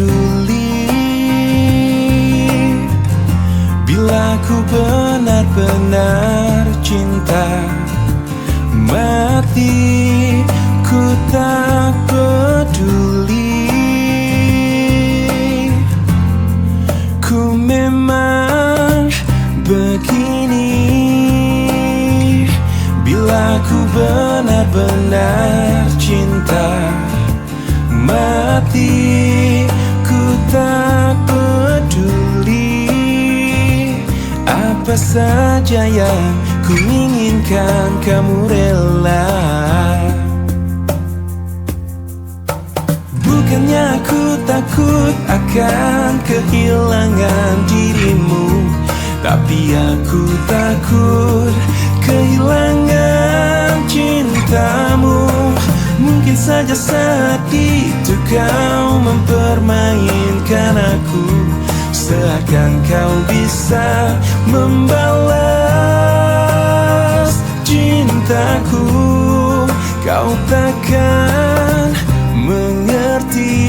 peduli bila ku benar-benar cinta. Mati ku tak peduli, ku memang begini. Bila ku benar-benar cinta, mati ku tak peduli apa saja yang ku inginkan, kamu rela. Bukannya aku takut akan kehilangan dirimu, tapi aku takut kehilangan cintamu. Mungkin saja saat itu kau mempermainkan aku, seakan kau bisa membalas cintaku. Kau takkan mengerti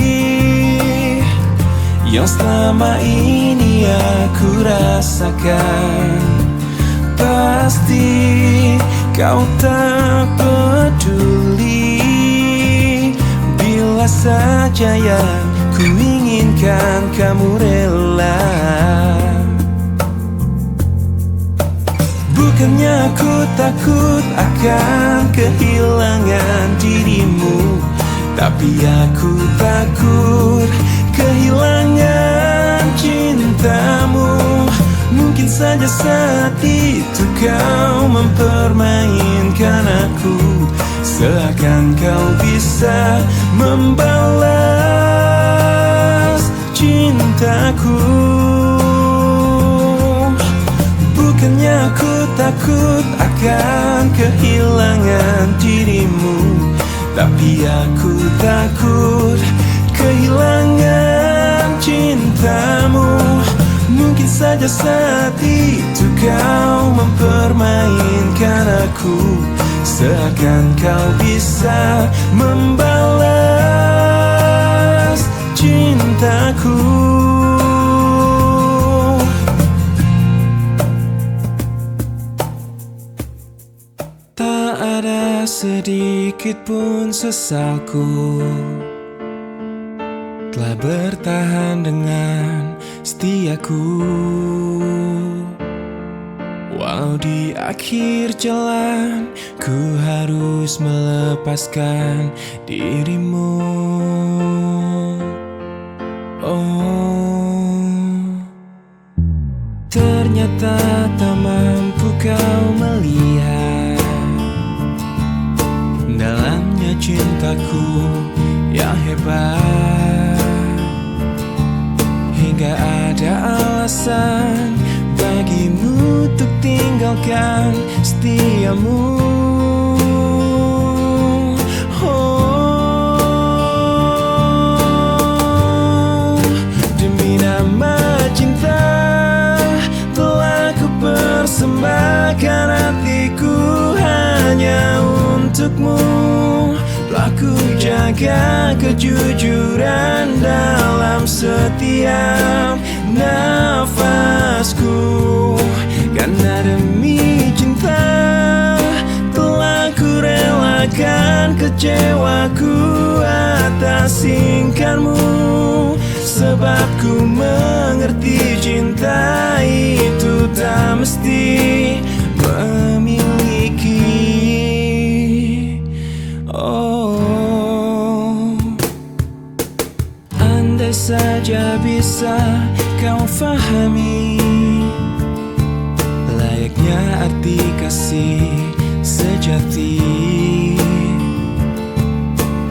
yang selama ini aku rasakan. Pasti kau tak peduli bila saja yang ku inginkan, kamu rela. Bukannya aku takut akan kehilangan dirimu, tapi aku takut kehilangan cintamu. Mungkin saja saat itu kau mempermainkan aku, seakan kau bisa membalas cintaku. Bukannya aku takut akan kehilangan dirimu, tapi aku takut kehilangan cintamu. Mungkin saja saat itu kau mempermainkan aku, seakan kau bisa membalas cintaku. Tak ada sedikit pun sesalku telah bertahan dengan setiaku. Walau di akhir jalan ku harus melepaskan dirimu. Oh, ternyata tak mampu kau melihat dalamnya cintaku yang hebat, hingga ada alasan bagimu untuk tinggalkan setiamu. Oh, demi nama cinta telah ku persembahkan hatiku hanya untukmu. Telah ku jaga kejujuran dalam setiap nafasku, karena demi cinta telah ku relakan kecewaku atas singkarmu. Sebab ku mengerti cinta itu tak mesti memiliki. Oh, andai saja bisa kau fahami layaknya arti kasih sejati,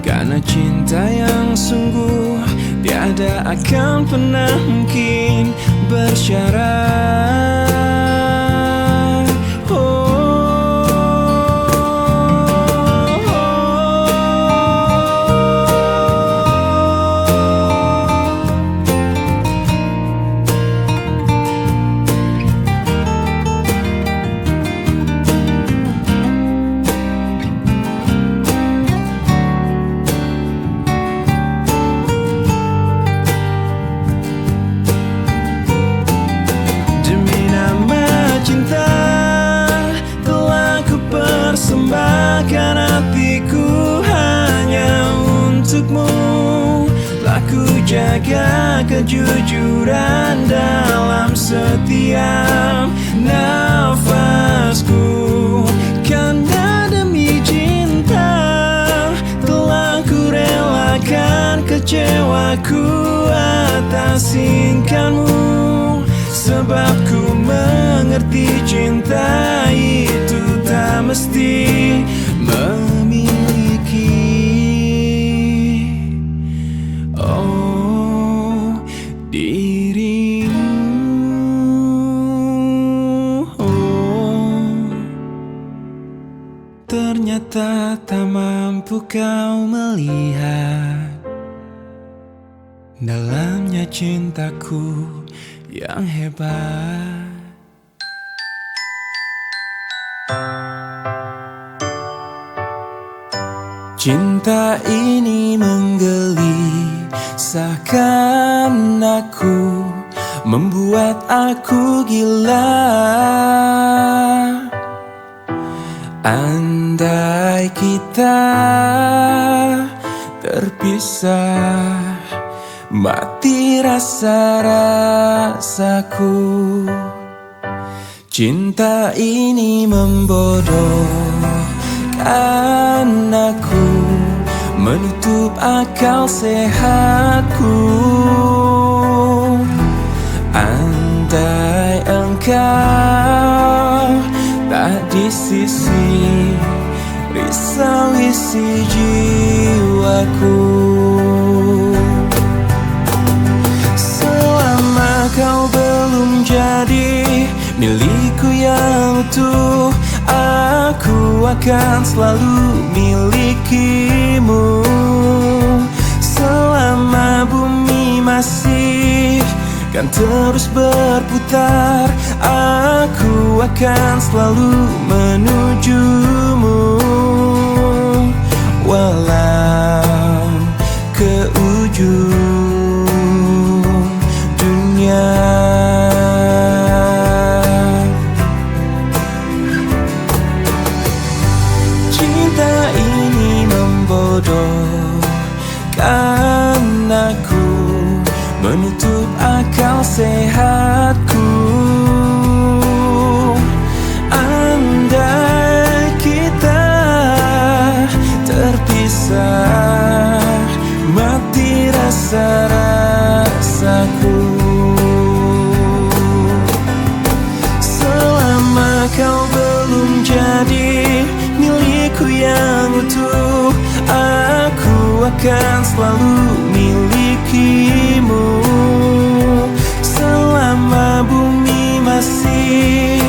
karena cinta yang sungguh tiada akan pernah mungkin bersyarat. Aku jaga kejujuran dalam setiap nafasku, karena demi cinta telah ku relakan kecewaku atas tingkahmu. Sebab ku mengerti cinta itu tak mesti memiliki dirimu. Ternyata tak mampu kau melihat dalamnya cintaku yang hebat. Cinta ini menggelisahkan aku, membuat aku gila. Andai kita terpisah, mati rasa-rasaku. Cinta ini membodohkan aku, menutup akal sehatku. Andai engkau tak di sisi, risau isi jiwaku. Selama kau belum jadi milikku yang utuh, aku akan selalu milikimu. Selama bumi masih kan terus berputar, aku akan selalu menujumu. Walau ke ujung dunia. Cinta ini membodohkan aku, menutup akal sehatku. Andai kita terpisah, mati rasa-rasaku. Selama kau belum jadi milikku yang utuh, aku akan selalu milikimu. Selama bumi masih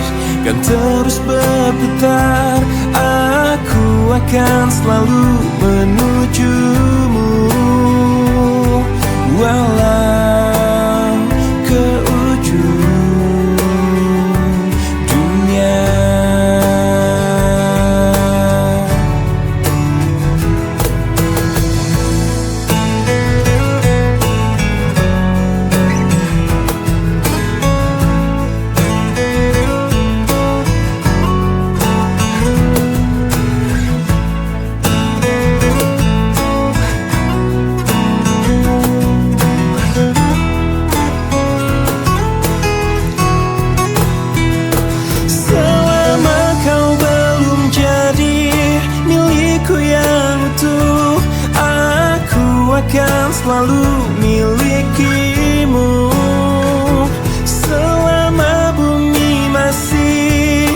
kan terus berputar, aku akan selalu menujumu. Walau ke ujung dunia. Akan selalu milikimu. Selama bumi masih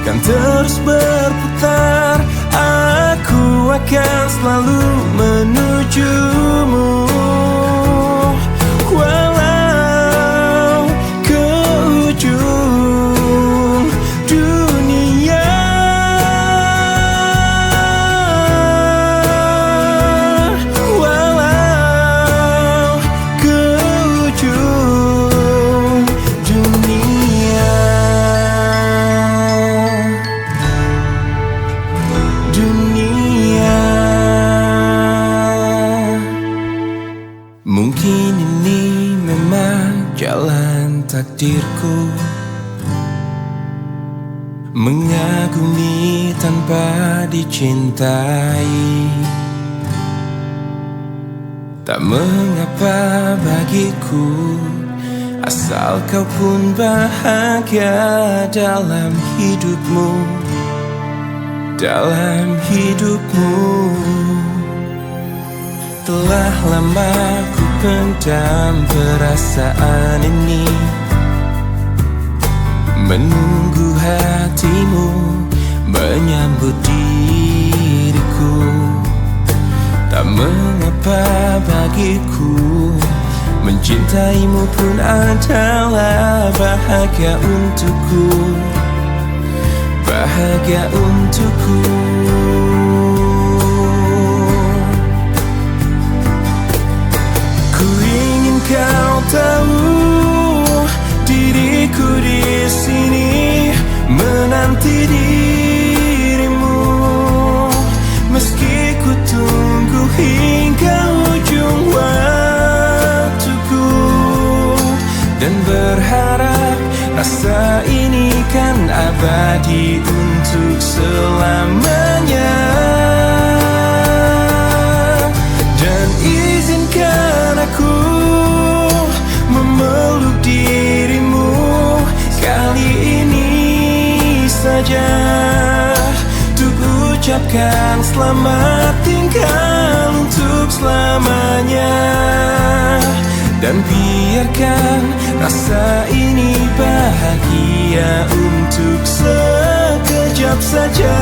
kan terus berputar, aku akan selalu menujumu. Walau ke ujung dunia. Mungkin ini memang jalan takdirku, mengagumi tanpa dicintai. Tak mengapa bagiku, asal kau pun bahagia dalam hidupmu, dalam hidupmu. Telah lama ku pendam perasaan ini, menunggu hatimu menyambut diriku. Tak mengapa bagiku, mencintaimu pun adalah bahagia untukku, bahagia untukku. Ku ingin kau tahu, diriku di sini menanti dirimu, meski ku tunggu hingga ujung waktuku, dan berharap rasa ini kan abadi untuk selamanya. Dan izinkan aku memeluk dirimu kali ini saja, untuk ucapkan selamat tinggal untuk selamanya. Dan biarkan rasa ini bahagia untuk sekejap saja.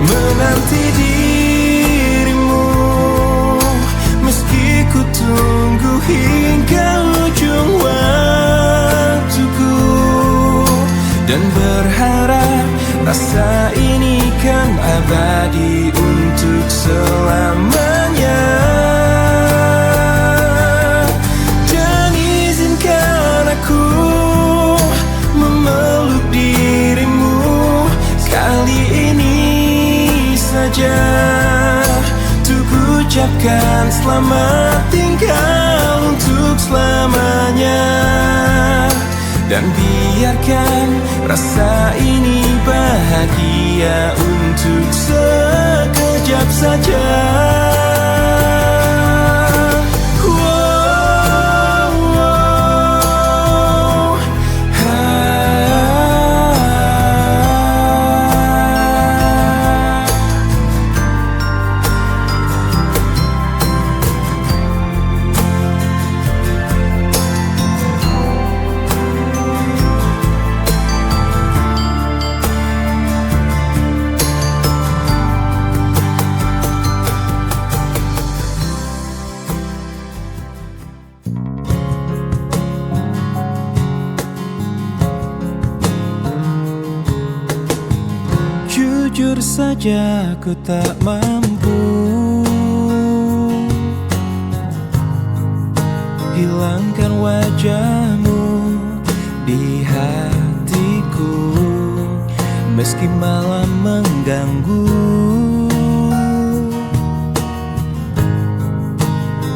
Menanti dirimu, meski ku tunggu hingga ujung waktuku, dan berharap rasa ini kan abadi untuk selamanya. Dan izinkan aku memeluk dirimu kali ini saja, untuk ucapkan selamat tinggal untuk selamanya. Dan biarkan rasa ini bahagia untuk sekejap saja. Jujur saja ku tak mampu hilangkan wajahmu di hatiku, meski malam mengganggu.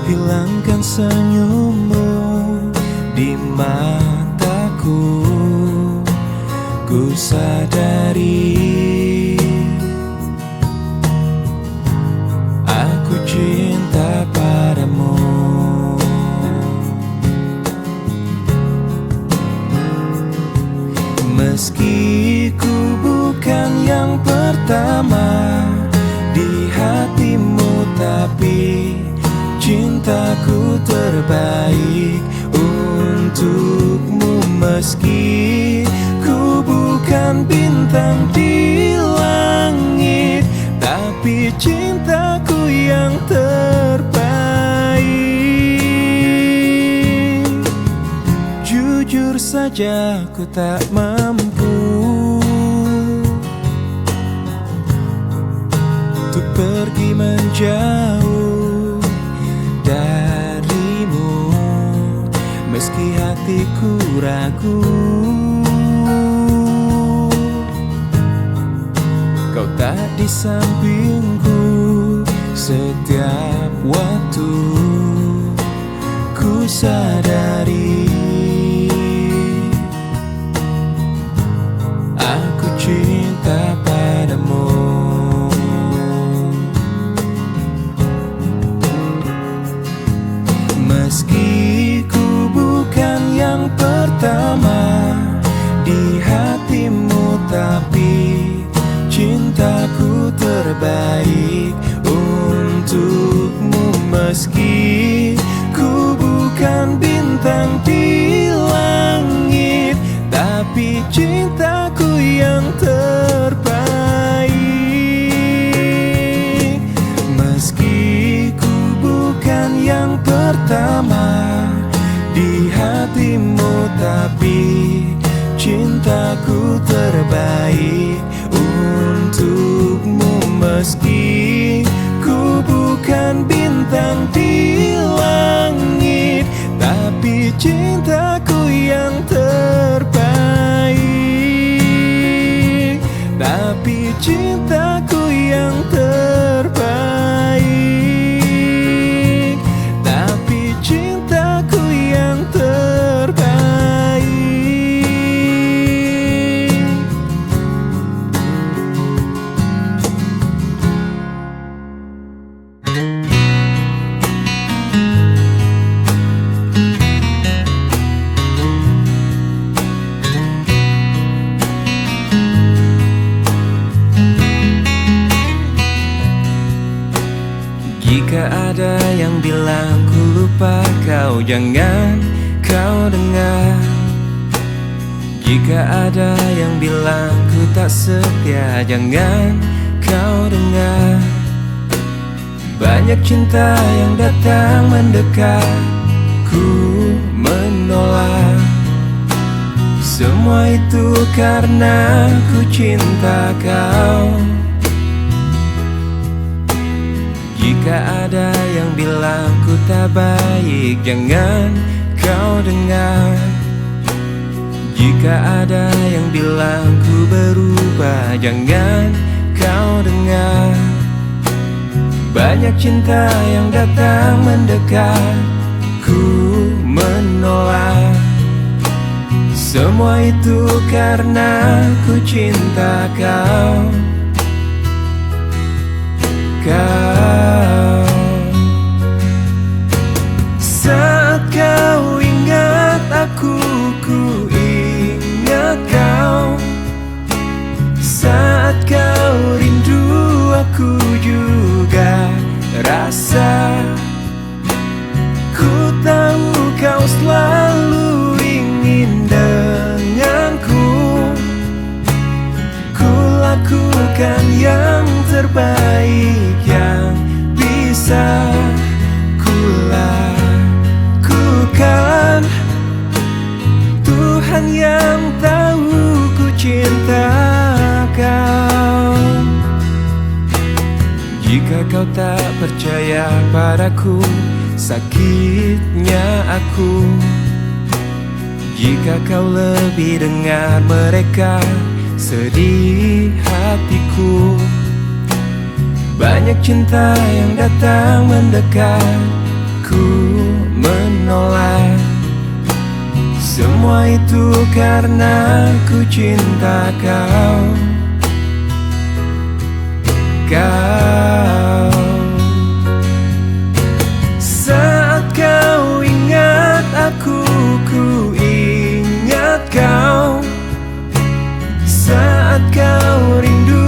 Hilangkan senyummu di mataku, ku sadari aku cinta padamu. Meski ku bukan yang pertama di hatimu, tapi cintaku terbaik untukmu. Meski ku bukan bintang di langit, tapi cintaku yang terbaik. Jujur saja ku tak mampu menjauh darimu, meski hatiku ragu. Kau tak di sampingku setiap waktu. Ku sadari aku cinta padamu. Meski ku bukan yang pertama di hatimu, tapi cintaku terbaik untukmu. Meski ku bukan bintang di langit, tapi cintaku yang terbaik. Meski ku bukan yang pertama di hatimu, tapi cintaku terbaik untukmu. Meski ku bukan bintang di langit, tapi cintaku yang terbaik. Tapi cintaku yang terbaik. Tapi cintaku yang terbaik. Jika ada yang bilang ku lupa kau, jangan kau dengar. Jika ada yang bilang ku tak setia, jangan kau dengar. Banyak cinta yang datang mendekat, ku menolak. Semua itu karena ku cinta kau. Jika ada yang bilang ku tak baik, jangan kau dengar. Jika ada yang bilang ku berubah, jangan kau dengar. Banyak cinta yang datang mendekat, ku menolak. Semua itu karena ku cinta kau. Saat kau ingat aku, ku ingat kau. Saat kau rindu, aku juga rasa. Ku tahu kau selalu ingin denganku. Ku lakukan yang terbaik yang bisa ku lakukan. Tuhan yang tahu ku cinta kau. Jika kau tak percaya padaku, sakitnya aku. Jika kau lebih dengar mereka, sedih hatiku. Banyak cinta yang datang mendekat, ku menolak. Semua itu karena ku cinta kau. Saat kau ingat aku, ku ingat kau. Saat kau rindu,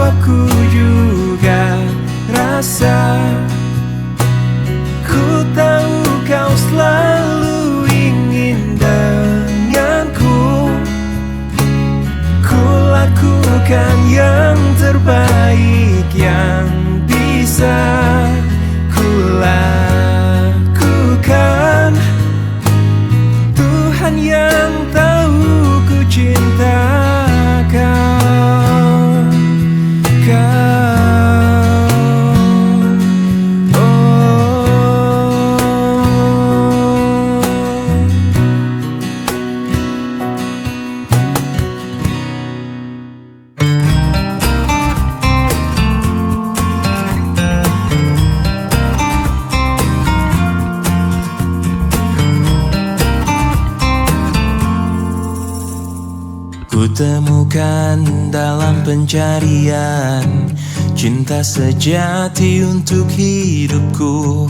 aku juga rasa. Ku tahu kau selalu ingin denganku. Ku lakukan Ku temukan dalam pencarian cinta sejati untuk hidupku.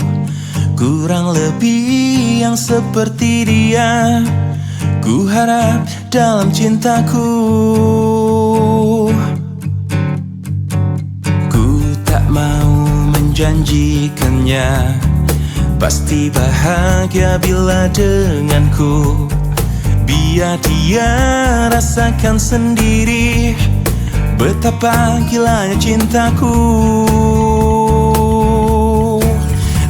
Kurang lebih yang seperti dia ku harap dalam cintaku. Ku tak mau menjanjikannya pasti bahagia bila denganku. Biar dia rasakan sendiri betapa gilanya cintaku.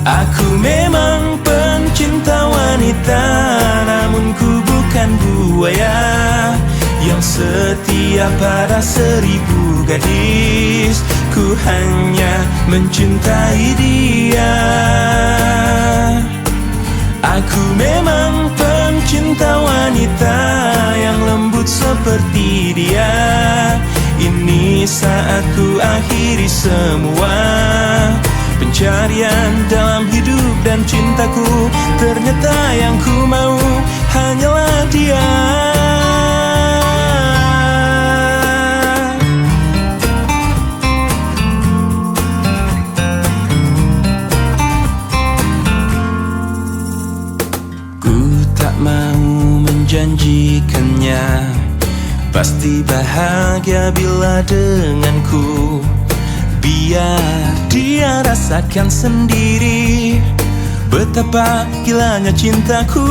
Aku memang pencinta wanita, namun ku bukan buaya yang setia pada 1000 gadis. Ku hanya mencintai dia. Aku memang pencinta wanita yang lembut seperti dia. Ini saat ku akhiri semua pencarian dalam hidup dan cintaku. Ternyata yang ku mau hanyalah dia. Mau menjanjikannya pasti bahagia bila denganku. Biar dia rasakan sendiri betapa gilanya cintaku.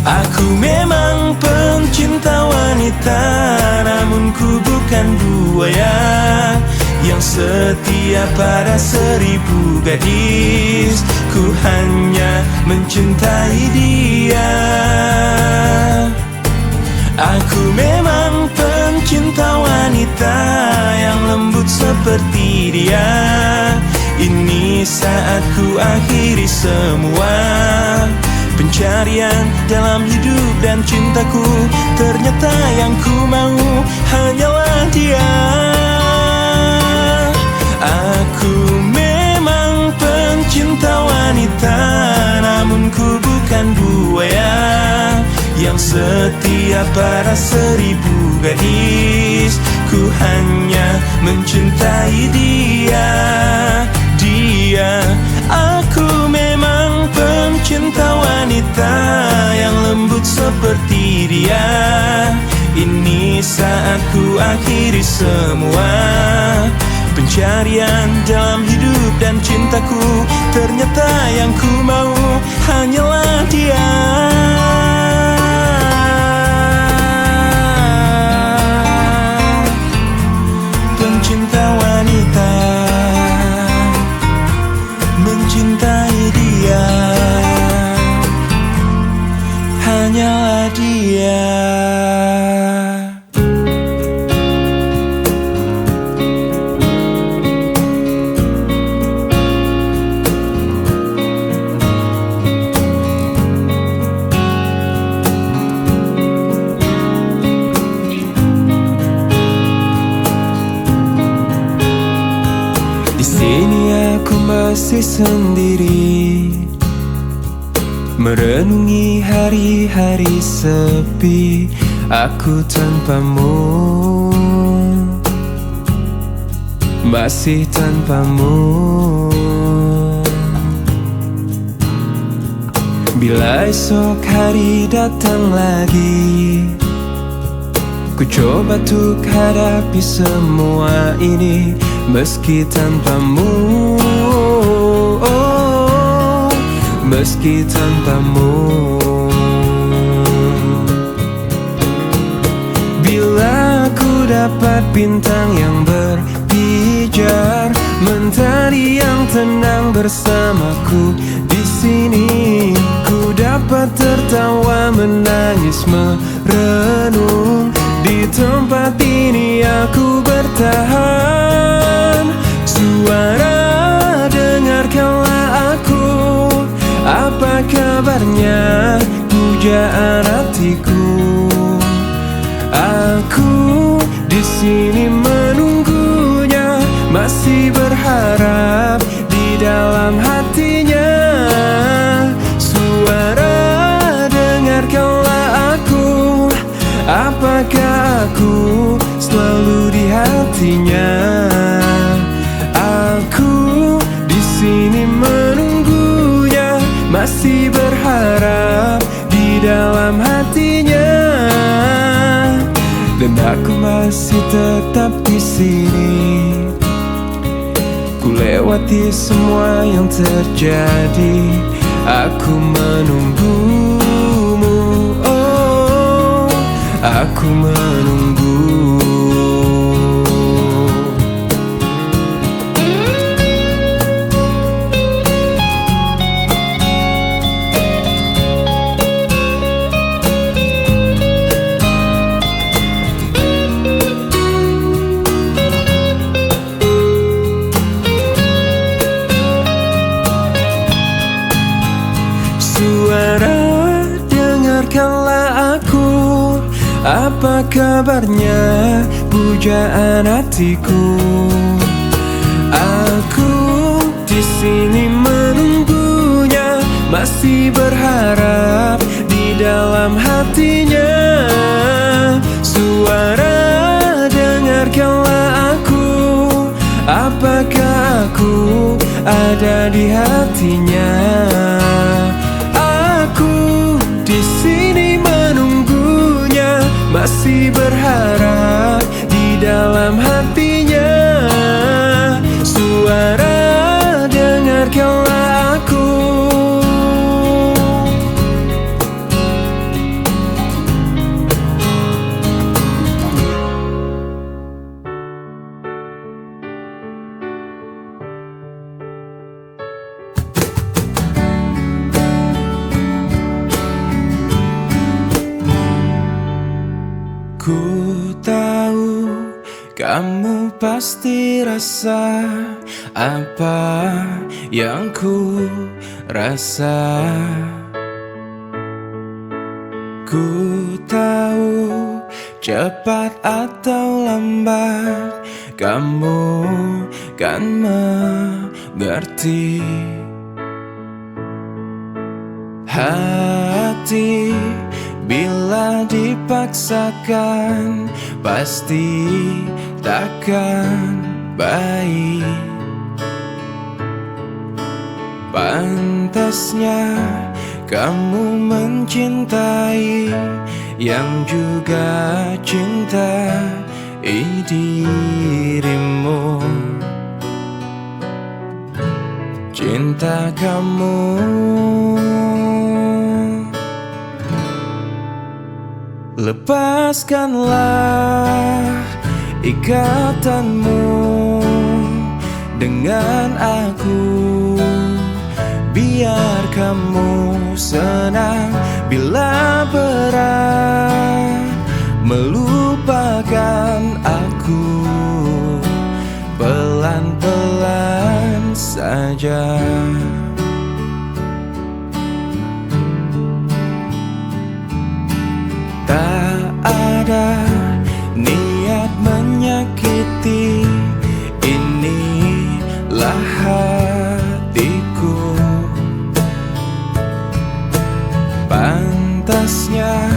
Aku memang pencinta wanita, namun ku bukan buaya yang setia pada 1000 gadis. Ku hanya mencintai dia. Aku memang pencinta wanita yang lembut seperti dia. Ini saat ku akhiri semua pencarian dalam hidup dan cintaku. Ternyata yang ku mau hanyalah dia. Aku memang pencinta wanita, namun ku bukan buaya yang setia pada 1000 gadis. Ku hanya mencintai dia. Aku memang pencinta wanita yang lembut seperti dia. Ini saat ku akhiri semua pencarian dalam hidup dan cintaku. Ternyata yang ku mau hanyalah dia. Pencinta wanita mencintai dia, hanyalah dia. Masih sendiri merenungi hari-hari sepi aku tanpamu, masih tanpamu. Bila esok hari datang lagi, ku coba untuk hadapi semua ini meski tanpamu. Meski tanpamu. Bila ku dapat bintang yang berpijar, mentari yang tenang bersamaku di sini, ku dapat tertawa, menangis, merenung. Di tempat ini aku bertahan. Suara, dengarkanlah aku. Apa kabarnya, pujaan hatiku? Aku di sini menunggunya, masih berharap di dalam hatinya. Suara, dengarkanlah aku. apakah aku selalu di hatinya? Aku di sini menunggunya, masih berharap di dalam hatinya. Dan aku masih tetap di sini. Ku lewati semua yang terjadi, aku menunggumu. Oh, aku menunggu. Suara, dengarkanlah aku. Apa kabarnya, pujaan hatiku? Aku di sini menunggunya, masih berharap di dalam hatinya. Suara, dengarkanlah aku. Apakah aku ada di hatinya? Aku di sini menunggunya, masih berharap di dalam hatinya. Suara, dengarkanlah aku. Ku tahu kamu pasti rasa apa yang ku rasa. Ku tahu cepat atau lambat kamu kan mengerti. Hati bila dipaksakan pasti takkan baik. Pantasnya kamu mencintai yang juga cintai dirimu. Cinta kamu lepaskanlah ikatanmu dengan aku. Biar kamu senang bila berat melupakan aku. Pelan-pelan saja. Tak ada niat menyakiti, inilah hatiku. Pantasnya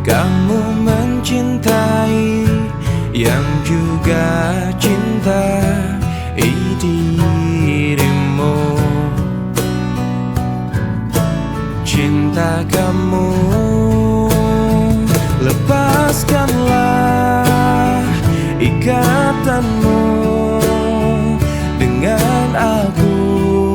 kamu mencintai yang juga cintai dirimu. Cinta kamu lepaskanlah ikatanmu dengan aku.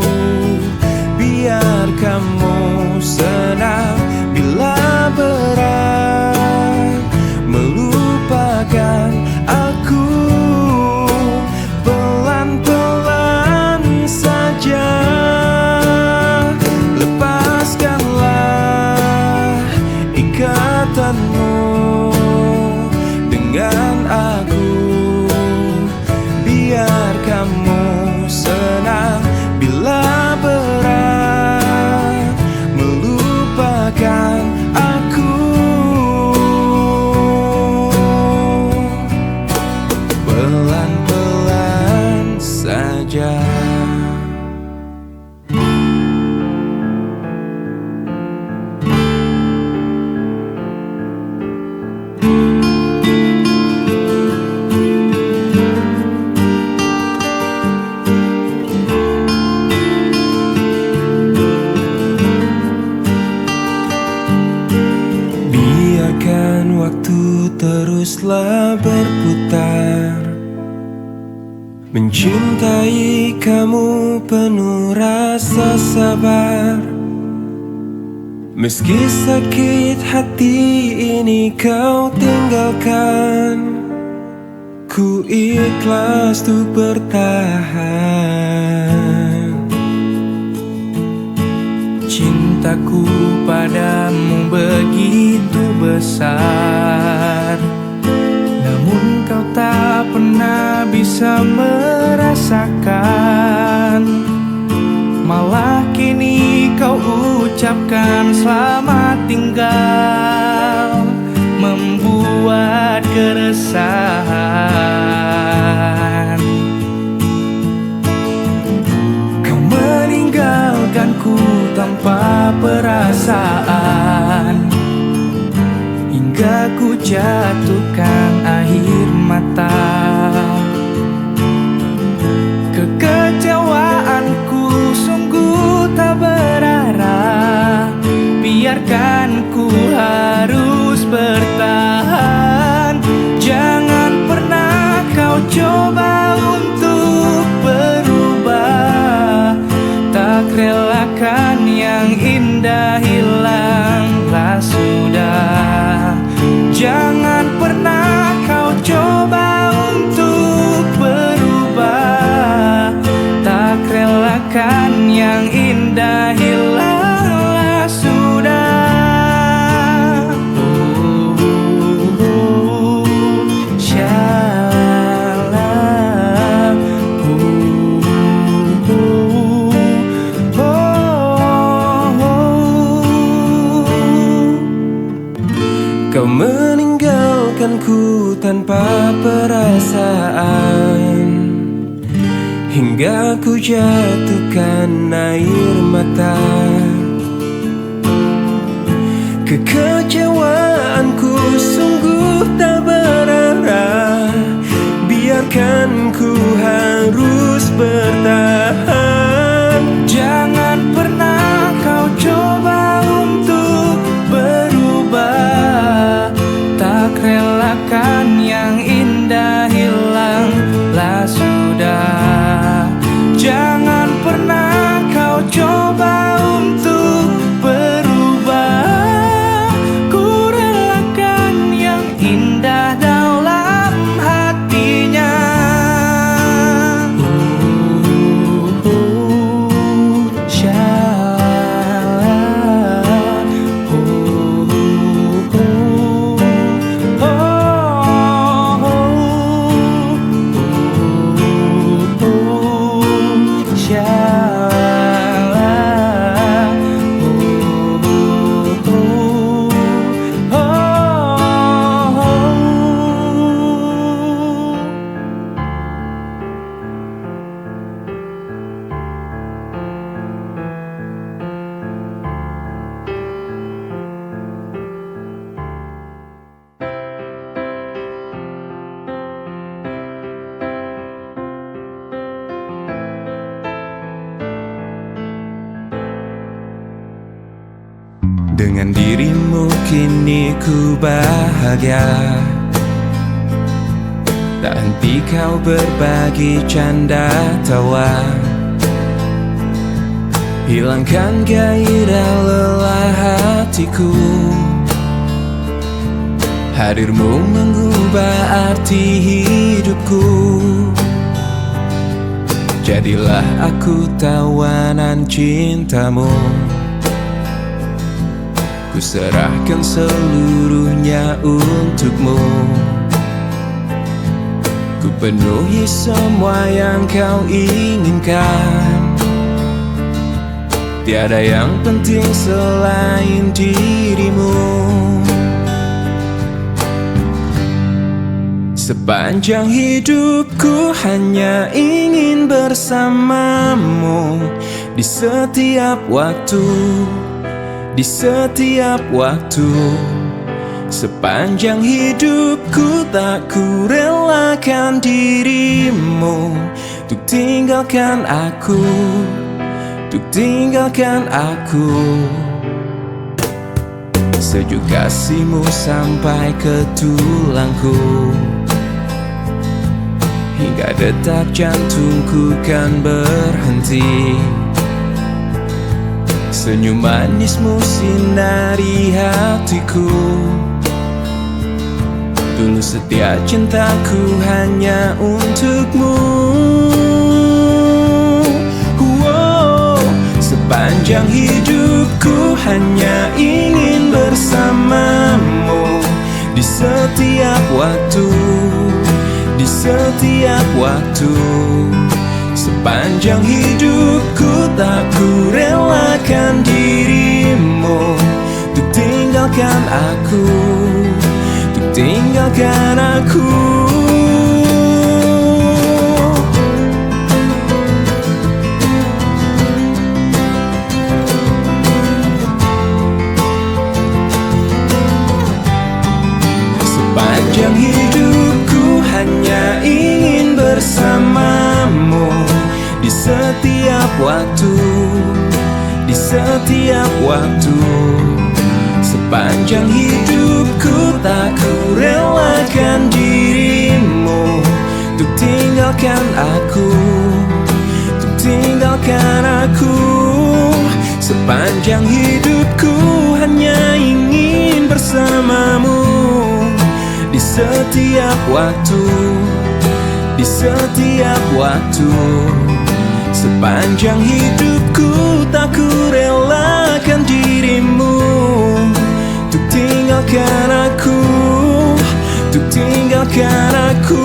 Biar kamu senang bila berat melupakan aku. Pelan-pelan saja. Lepaskanlah ikatanmu dengan aku. Biar kamu senang bila berat melupakan aku. Pelan-pelan saja. teruslah berputar. Mencintai kamu penuh rasa sabar. Meski sakit hati ini kau tinggalkan, ku ikhlas untuk bertahan. Cintaku padamu begitu besar, namun kau tak pernah bisa merasakan. Malah kini kau ucapkan selamat tinggal, membuat keresahan. Kau meninggalkanku tanpa perasaan, hingga ku jatuhkan air mata. Kekecewaanku sungguh tak berarah, biarkan ku harus bertahan. Jangan pernah kau coba untuk berubah, tak relakan yang indah hilanglah sudah. Jangan pernah kau coba untuk berubah, tak relakan yang indah hilanglah sudah. Shalom. Kau meninggalkanku tanpa perasaan, hingga ku jatuhkan air mata. Kekecewaanku sungguh tak berarah, biarkan ku harus bertahan. Jangan pernah kau coba untuk berubah, tak relakan yang indah hilanglah sudah. Jangan pernah kau coba untuk berubah, ku relakan yang indah dalam hatinya. Shalom. Dengan dirimu kini ku bahagia, tak henti kau berbagi canda tawa, hilangkan gairah lelah hatiku. Hadirmu mengubah arti hidupku, jadilah aku tawanan cintamu. Ku serahkan seluruhnya untukmu, ku penuhi semua yang kau inginkan. Tiada yang penting selain dirimu. Sepanjang hidupku hanya ingin bersamamu, di setiap waktu, di setiap waktu. Sepanjang hidupku tak ku relakan dirimu, untuk tinggalkan aku, untuk tinggalkan aku. Sejuk kasihmu sampai ke tulangku, hingga detak jantungku kan berhenti. Senyum manismu sinari hatiku, dulu setia cintaku hanya untukmu. Sepanjang hidupku hanya ingin bersamamu, di setiap waktu, di setiap waktu. Sepanjang hidupku tak ku relakan dirimu, untuk tinggalkan aku, untuk tinggalkan aku. Sepanjang hidupku hanya ingin bersamamu, di setiap waktu, di setiap waktu. Sepanjang hidupku tak ku relakan dirimu, untuk tinggalkan aku, untuk tinggalkan aku. Sepanjang hidupku hanya ingin bersamamu, di setiap waktu, di setiap waktu. Sepanjang hidupku tak ku relakan dirimu, untuk tinggalkan aku, untuk tinggalkan aku.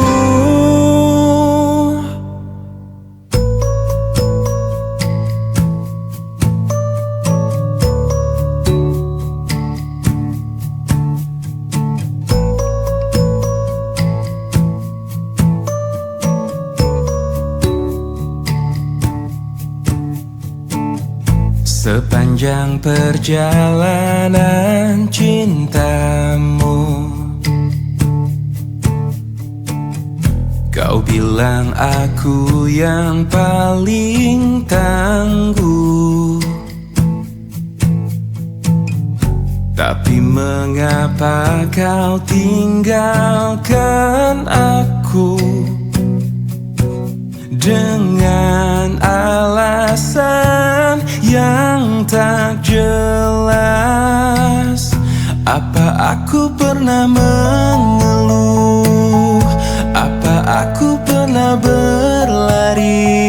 Sepanjang perjalanan cintamu, kau bilang aku yang paling tangguh. Tapi mengapa kau tinggalkan aku dengan alasan yang tak jelas? Apa aku pernah mengeluh? Apa aku pernah berlari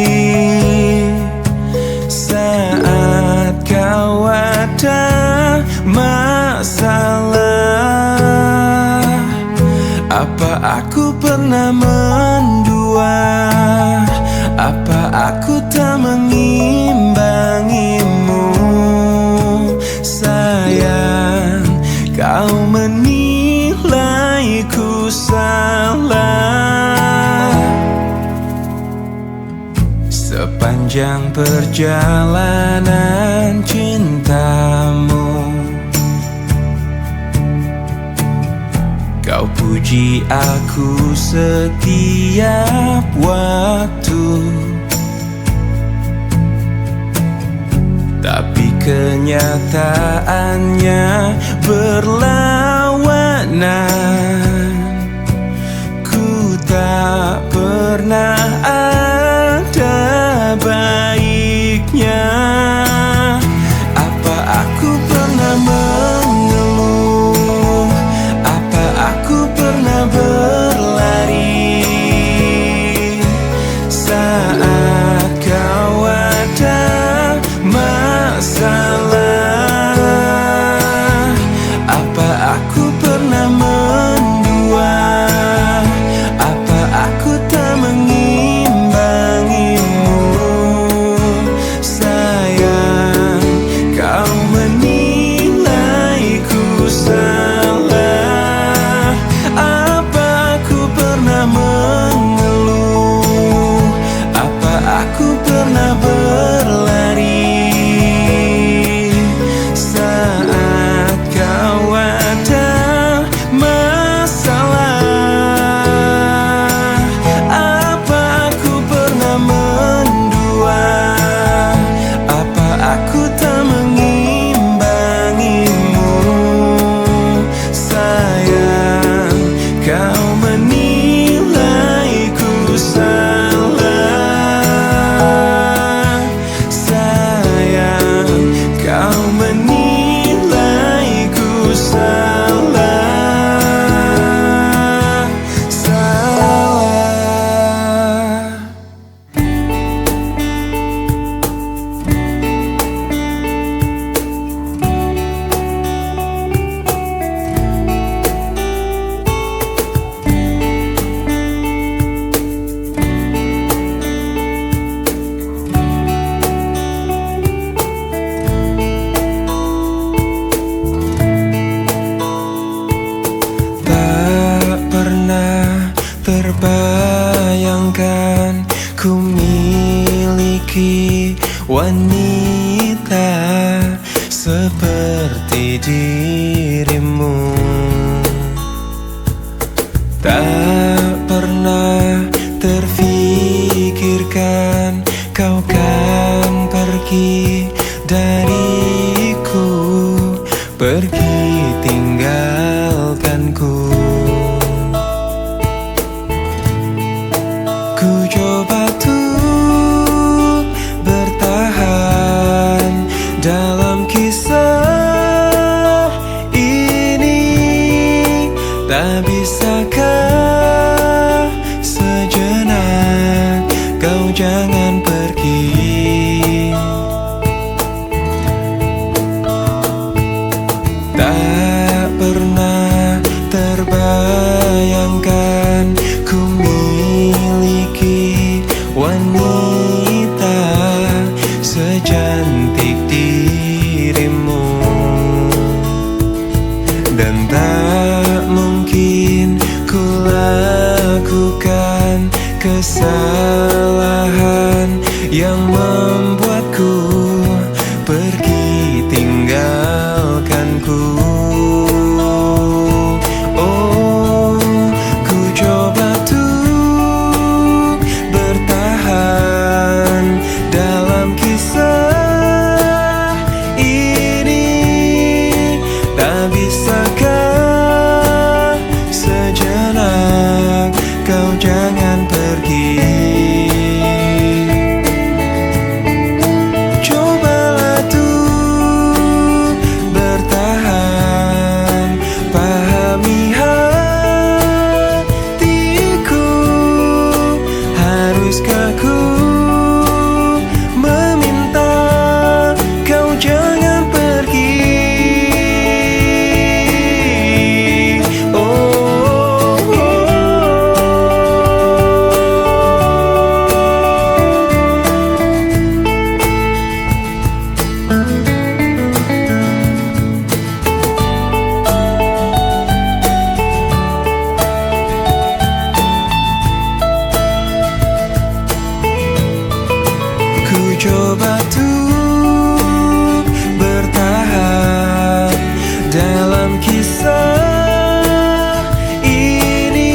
saat kau ada masalah? Apa aku pernah mendua? Apa aku tak mengimbangimu? Sayang, kau menilaiku salah. Sepanjang perjalanan cintamu, kau puji aku setiap waktu. Tapi kenyataannya berlawanan. Ku tak pernah ada baiknya. Apa aku pernah mengeluh? Apa aku pernah berlari saat kau ada masalah? Apa aku pernah Ku coba tuh bertahan dalam kisah ini. Tak bisakah sejenak kau jangan pergi? Tak pernah terbayangkan ku miliki wanita secantik dirimu. Dan tak mungkin ku lakukan kesalahan yang membuatku pergi tinggalkanku. Oh, ku coba tuh bertahan dalam kisah ini. Tak bisakah sejenak kau jangan pergi? Cobalah tuh bertahan, pahami hatiku. Haruskah ku meminta kau jangan pergi? Ku coba tuh bertahan dalam kisah ini.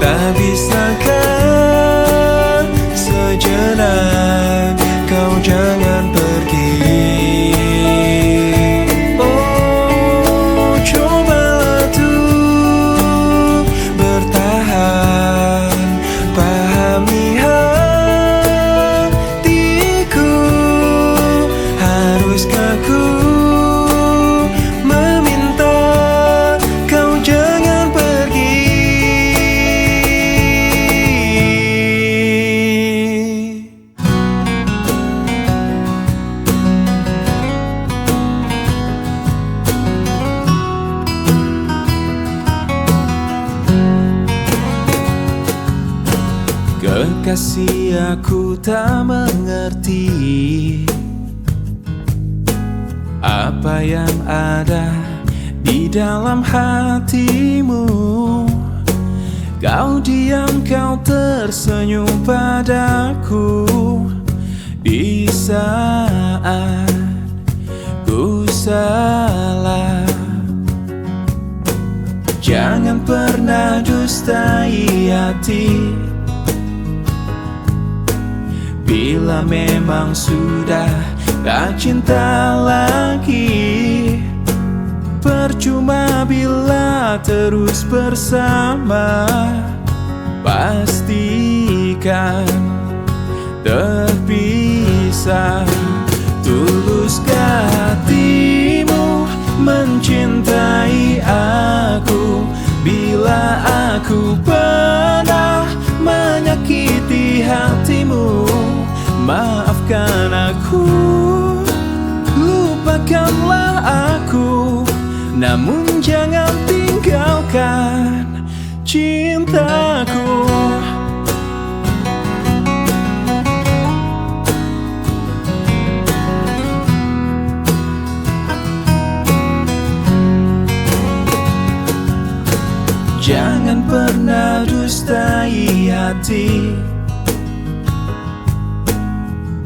Tak bisakah sejenak kau jangan pergi? Oh, cobalah tuh bertahan, pahami hatiku. Haruskah ku meminta kau jangan pergi? Kekasih, aku tak mengerti apa yang ada di dalam hatimu. Kau diam, kau tersenyum padaku di saat ku salah. Jangan pernah dustai hati. Bila memang sudah tak cinta lagi, percuma bila terus bersama. Pastikan terpisah. Tuluskah hatimu mencintai aku? Bila aku pernah menyakiti hatimu, maafkan aku, lupakanlah aku. Namun jangan tinggalkan cintaku. Jangan pernah dustai hati.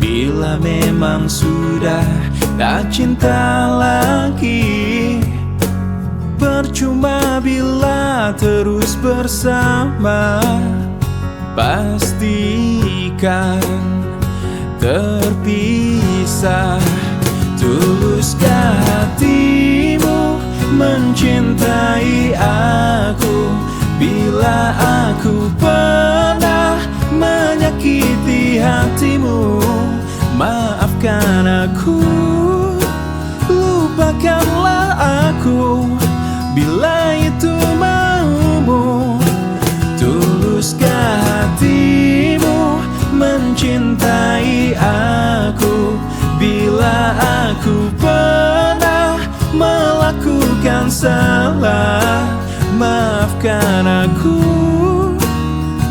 Bila memang sudah tak cinta lagi, percuma bila terus bersama. Pastikan terpisah. Tuluskah hatimu mencintai aku? Bila aku pernah hatimu, maafkan aku, lupakanlah aku bila itu maumu. Tuluskah hatimu mencintai aku bila aku pernah melakukan salah? Maafkan aku,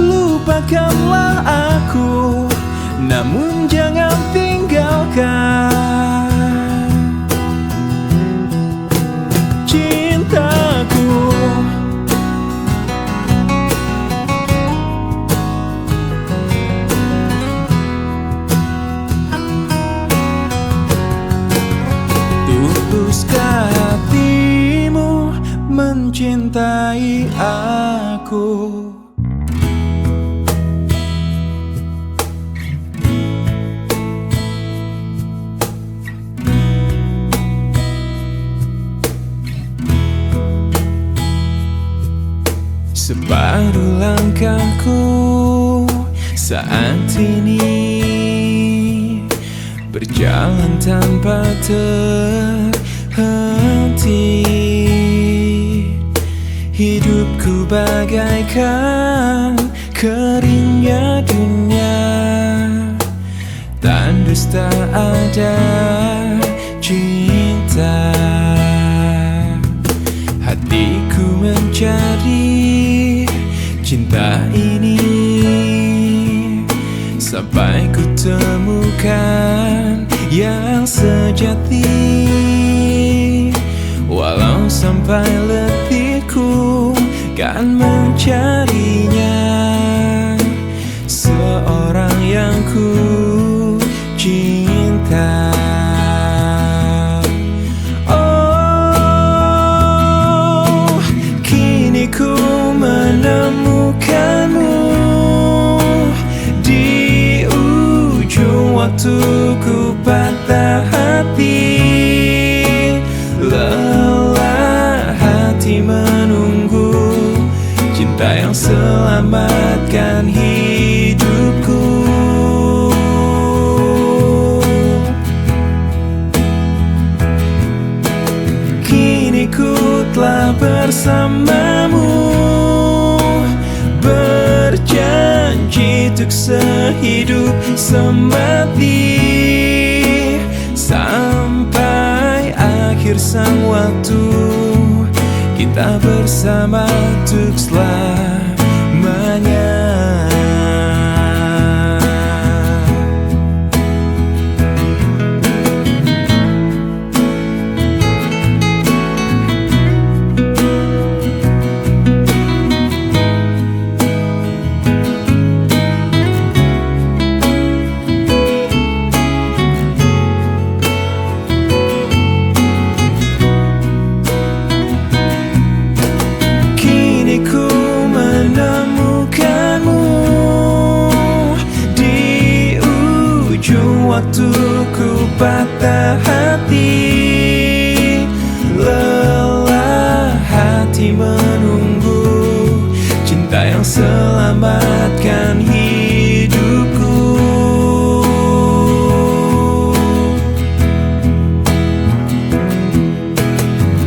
lupakanlah aku, namun jangan tinggalkan cintaku. Tuluskah hatimu mencintai aku? Separuh langkahku saat ini berjalan tanpa terhenti. Hidupku bagaikan keringnya dunia, tandus tak ada cinta. Hatiku mencari cinta ini sampai ku temukan yang sejati. Walau sampai letihku kan mencarinya, seorang yang ku cinta. Oh, kini ku menemukanmu di ujung waktu ku patah hati. Lelah hati menunggu cinta yang selamatkan hidupku. Kini ku telah bersamamu, berjanji untuk sehidup semati, sampai akhir sang waktu kita bersama untuk selamanya. Waktu ku patah hati, lelah hati menunggu cinta yang selamatkan hidupku.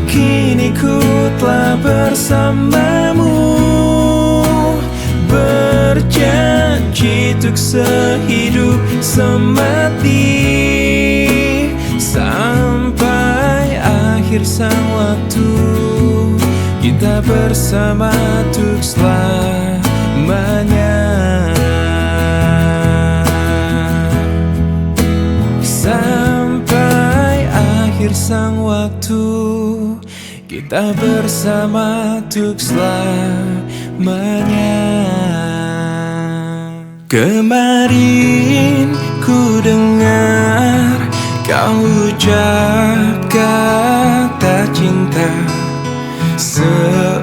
Kini ku telah bersamamu, berjanji untuk sehidup semati, sampai akhir sang waktu kita bersama untuk selamanya. Sampai akhir sang waktu kita bersama untuk selamanya. Kemarin ku dengar kau ucap kata cinta, seolah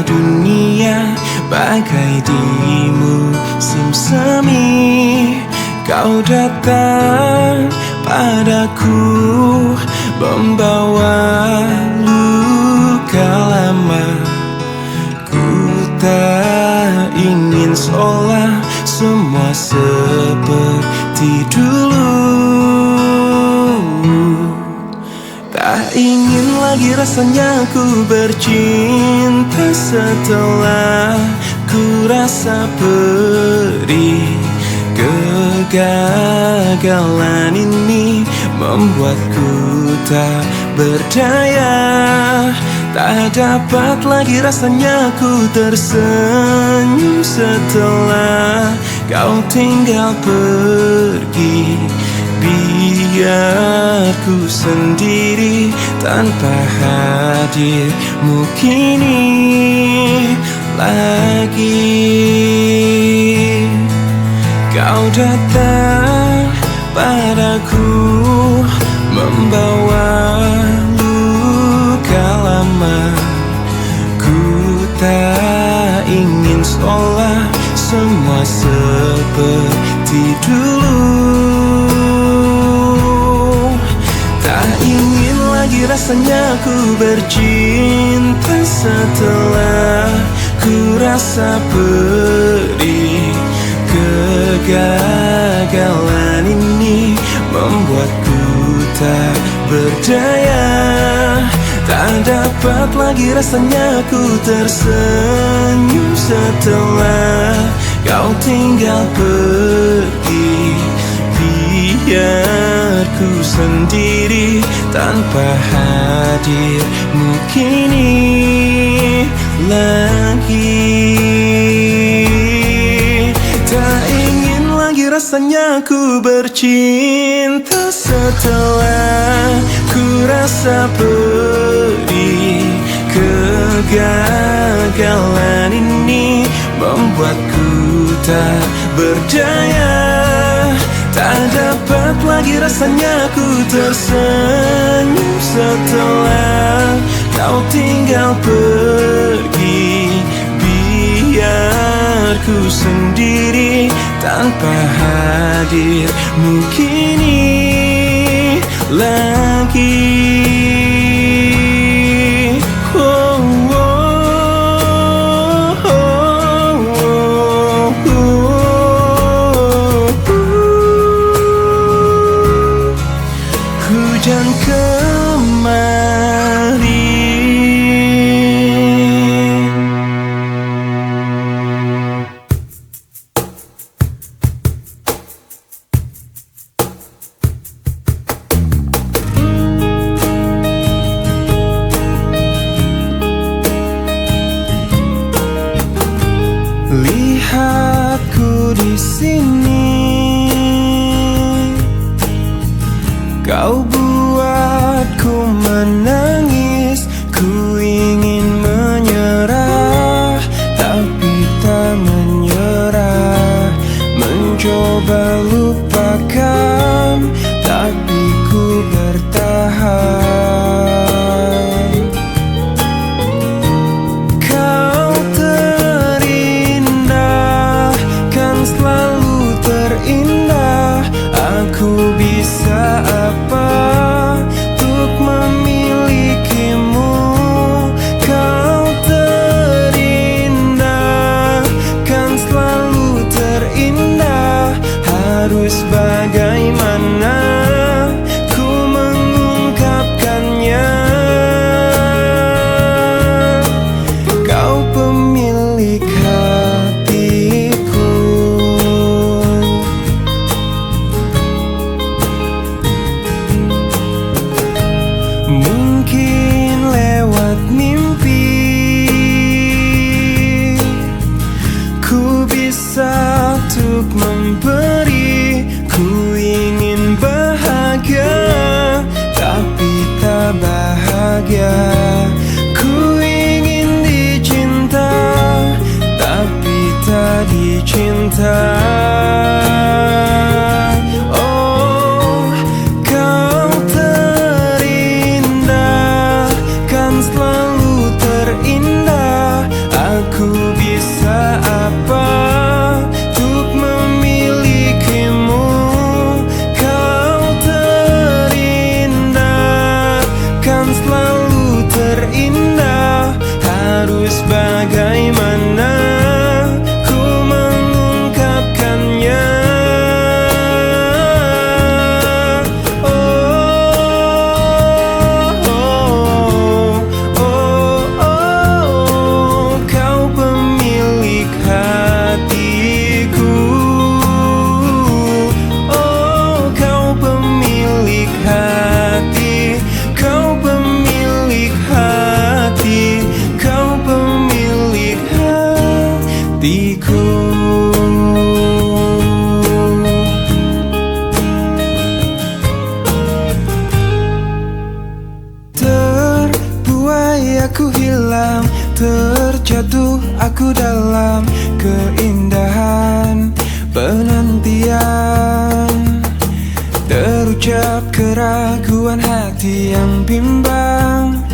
dunia bagai di musim semi. Kau datang padaku membawa luka lama. Ku tak ingin semua seperti dulu. Tak ingin lagi rasanya ku bercinta setelah ku rasa perih. Kegagalan ini membuatku tak berdaya. Tak dapat lagi rasanya ku tersenyum setelah kau tinggal pergi. Biar ku sendiri tanpa hadirmu kini lagi. Kau datang padaku membawa luka lama. Ku tak ingin seolah semua seperti dulu. Tak ingin lagi rasanya ku bercinta setelah ku rasa perih. Kegagalan ini membuatku tak berdaya. Tak dapat lagi rasanya ku tersenyum setelah kau tinggal pergi. Biar ku sendiri tanpa hadirmu kini lagi. Tak ingin lagi rasanya ku bercinta setelah ku rasa perih. Kegagalan ini membuatku tak berdaya. Tak dapat lagi rasanya ku tersenyum setelah kau tinggal pergi. Biar ku sendiri tanpa hadirmu kini lagi. Oh, oh, oh, oh, oh. Hujan kemari. Lihatku di sini, kau buatku menangis. Ku ingin menyerah, tapi tak menyerah. Mencoba lupakan, tapi ku bertahan. Selalu terindah. Aku bisa apa untuk memilikimu? Kau terindah, kan selalu terindah. Harus bagaimana ku mengungkapkannya? Kau pemilik hatiku. Mungkin lewat mimpi ku bisa untuk memberi. Ku ingin bahagia, tapi tak bahagia. Ku ingin dicinta, tapi tak dicinta. Oh, kau terindah, kan selalu terindah. Aku bisa apa untuk memilikimu? Kau terindah, kan selalu terindah. Harus bagaimana ku mengungkapkan hatiku. Terbuai aku hilang, terjatuh aku dalam keindahan penantian. Terucap keraguan hati yang bimbang,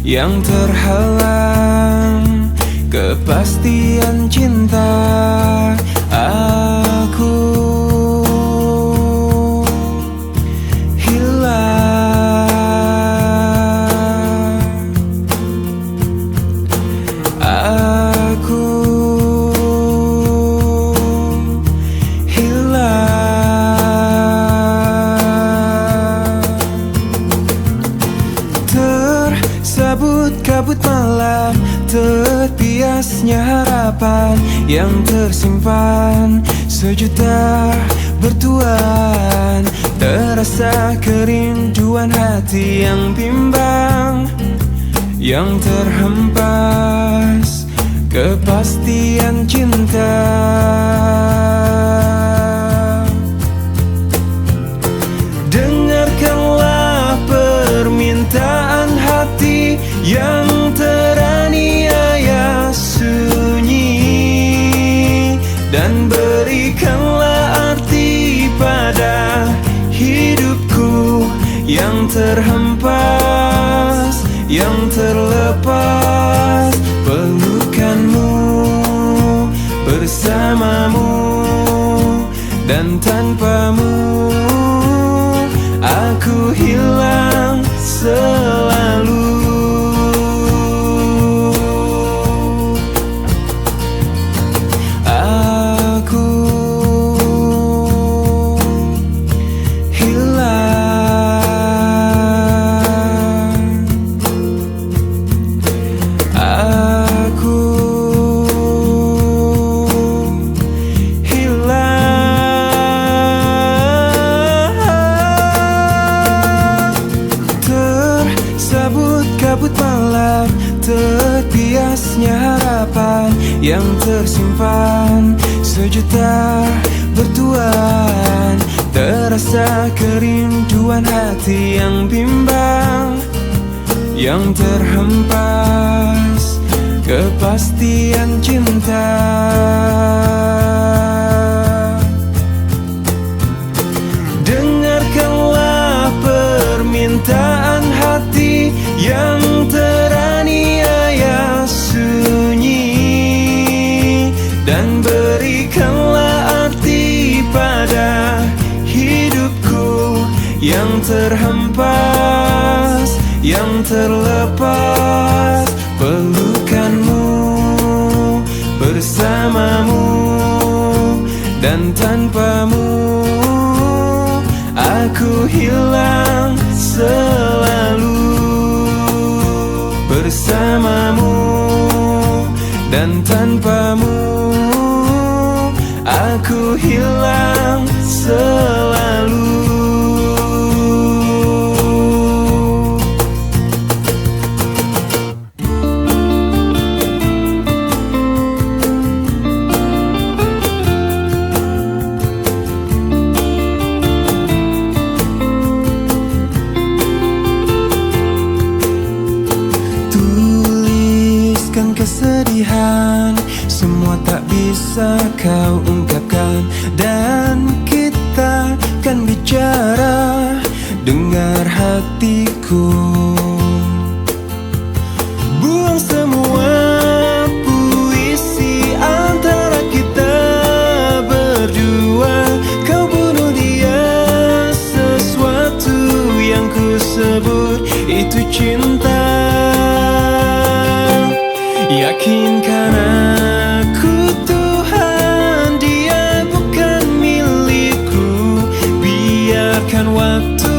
yang terhalang kepastian cinta. Aku hilang, aku hilang. Tersabut kabut malam, terbiasnya harapan yang tersimpan sejuta bertuan. Terasa kerinduan hati yang bimbang, yang terhempas kepastian cinta. Dengarkanlah permintaan hati yang teraniaya sunyi, dan berikanlah arti pada hidupku yang terhempas, yang terlepas. Pelukanmu bersamamu, dan tanpamu aku hilang selalu. Aku hilang, aku hilang. Tersabut kabut malam, terbiasnya harapan yang tersimpan sejuta bertuan. Terasa kerinduan hati yang bimbang, yang terhempas kepastian cinta. Dengarkanlah permintaan hati yang teraniaya sunyi, dan berikanlah arti pada hidupku yang terhempas, yang terlepas. Pelukanmu bersamamu, dan tanpamu aku hilang selalu. Bersamamu dan tanpamu aku hilang selalu. Tuliskan kesedihan, semua tak bisa kau ungkapkan, dan kita kan bicara. Dengar hatiku, buang semua puisi antara kita berdua. Kau bunuh dia, sesuatu yang ku sebut itu cinta. Yakinkan aku Tuhan, dia bukan milikku. Biarkan waktu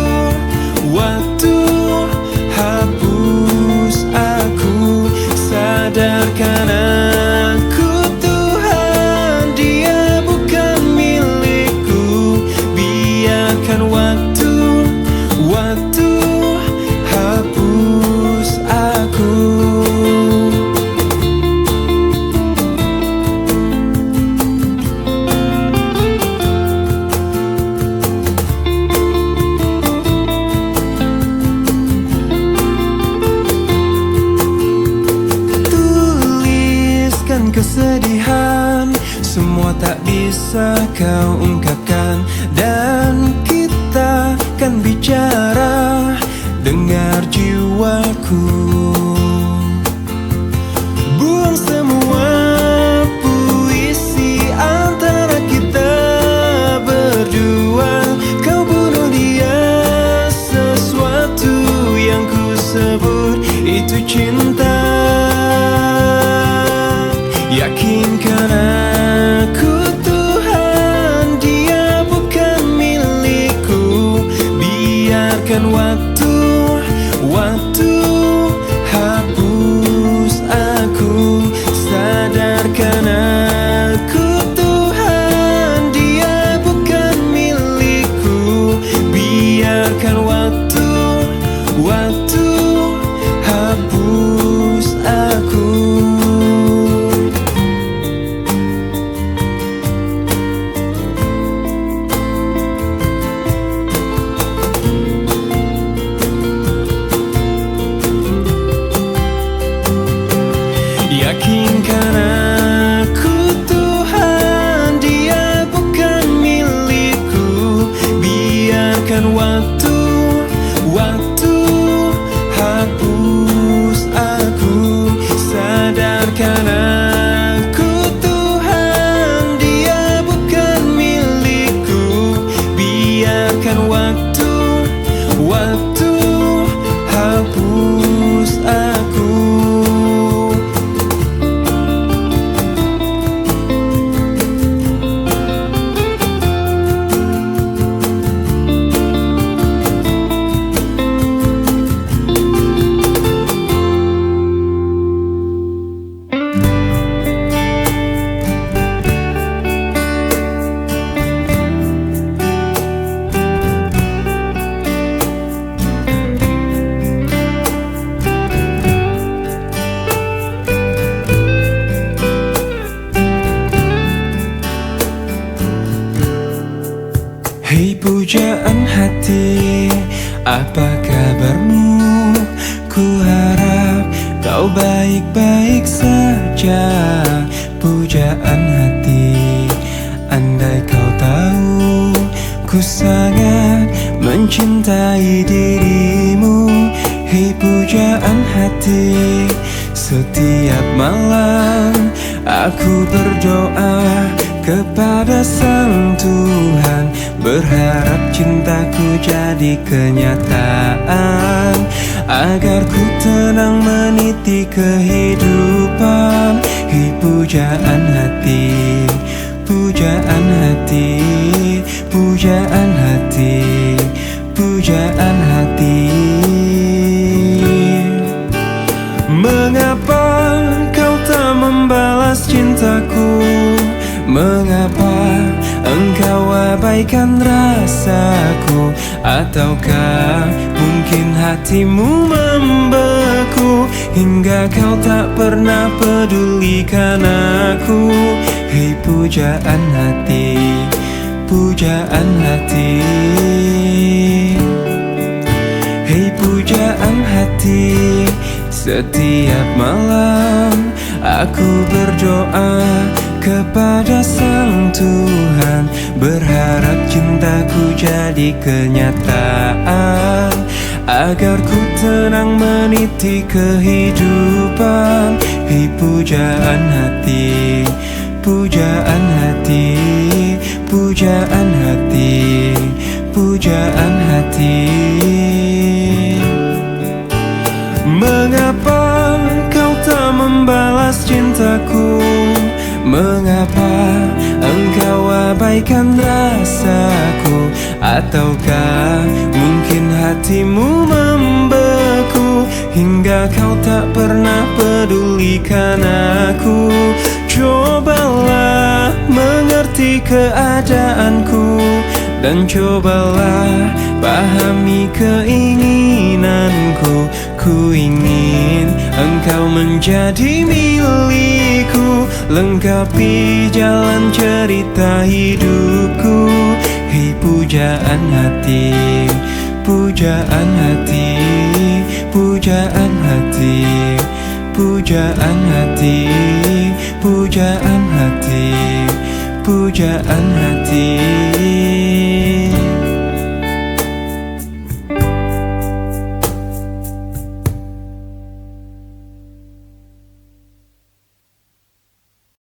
kesedihan, semua tak bisa kau ungkapkan. Dan kita kan bicara, dengar jiwaku. Buang semua puisi antara kita berdua. Kau bunuh dia, sesuatu yang ku sebut itu cinta. Yakinkan aku Tuhan, dia bukan milikku. Biarkan waktu hapus aku. Sadarkan aku Tuhan, dia bukan milikku. Biarkan waktu hapus aku. Yakinkan aku Tuhan, dia bukan milikku. Biarkan waktu hapus aku. Sadarkan aku Tuhan, dia bukan milikku. Biarkan waktu hapus aku. Hei pujaan hati, apa kabarmu? Ku harap kau baik-baik saja. Pujaan hati, andai kau tahu ku sangat mencintai dirimu. Hei pujaan hati, setiap malam aku berdoa kepada Sang Tuhan, berharap cintaku jadi kenyataan, agar ku tenang meniti kehidupan. Hei pujaan hati, pujaan hati, pujaan hati, pujaan hati. Mengapa kau tak membalas cintaku? Mengapa engkau abaikan rasaku? Ataukah mungkin hatimu membeku hingga kau tak pernah pedulikan aku? Hei pujaan hati, pujaan hati. Hei pujaan hati, setiap malam aku berdoa kepada Sang Tuhan, berharap cintaku jadi kenyataan, agar ku tenang meniti kehidupan. Hei pujaan hati, pujaan hati, pujaan hati, pujaan hati. Mengapa kau tak membalas cintaku? Mengapa engkau abaikan rasaku? Ataukah mungkin hatimu membeku hingga kau tak pernah pedulikan aku? Cobalah mengerti keadaanku, dan cobalah pahami keinginanku. Ku ingin engkau menjadi milikku, lengkapi jalan cerita hidupku. Hei pujaan hati, pujaan hati, pujaan hati, pujaan hati, pujaan hati, pujaan hati.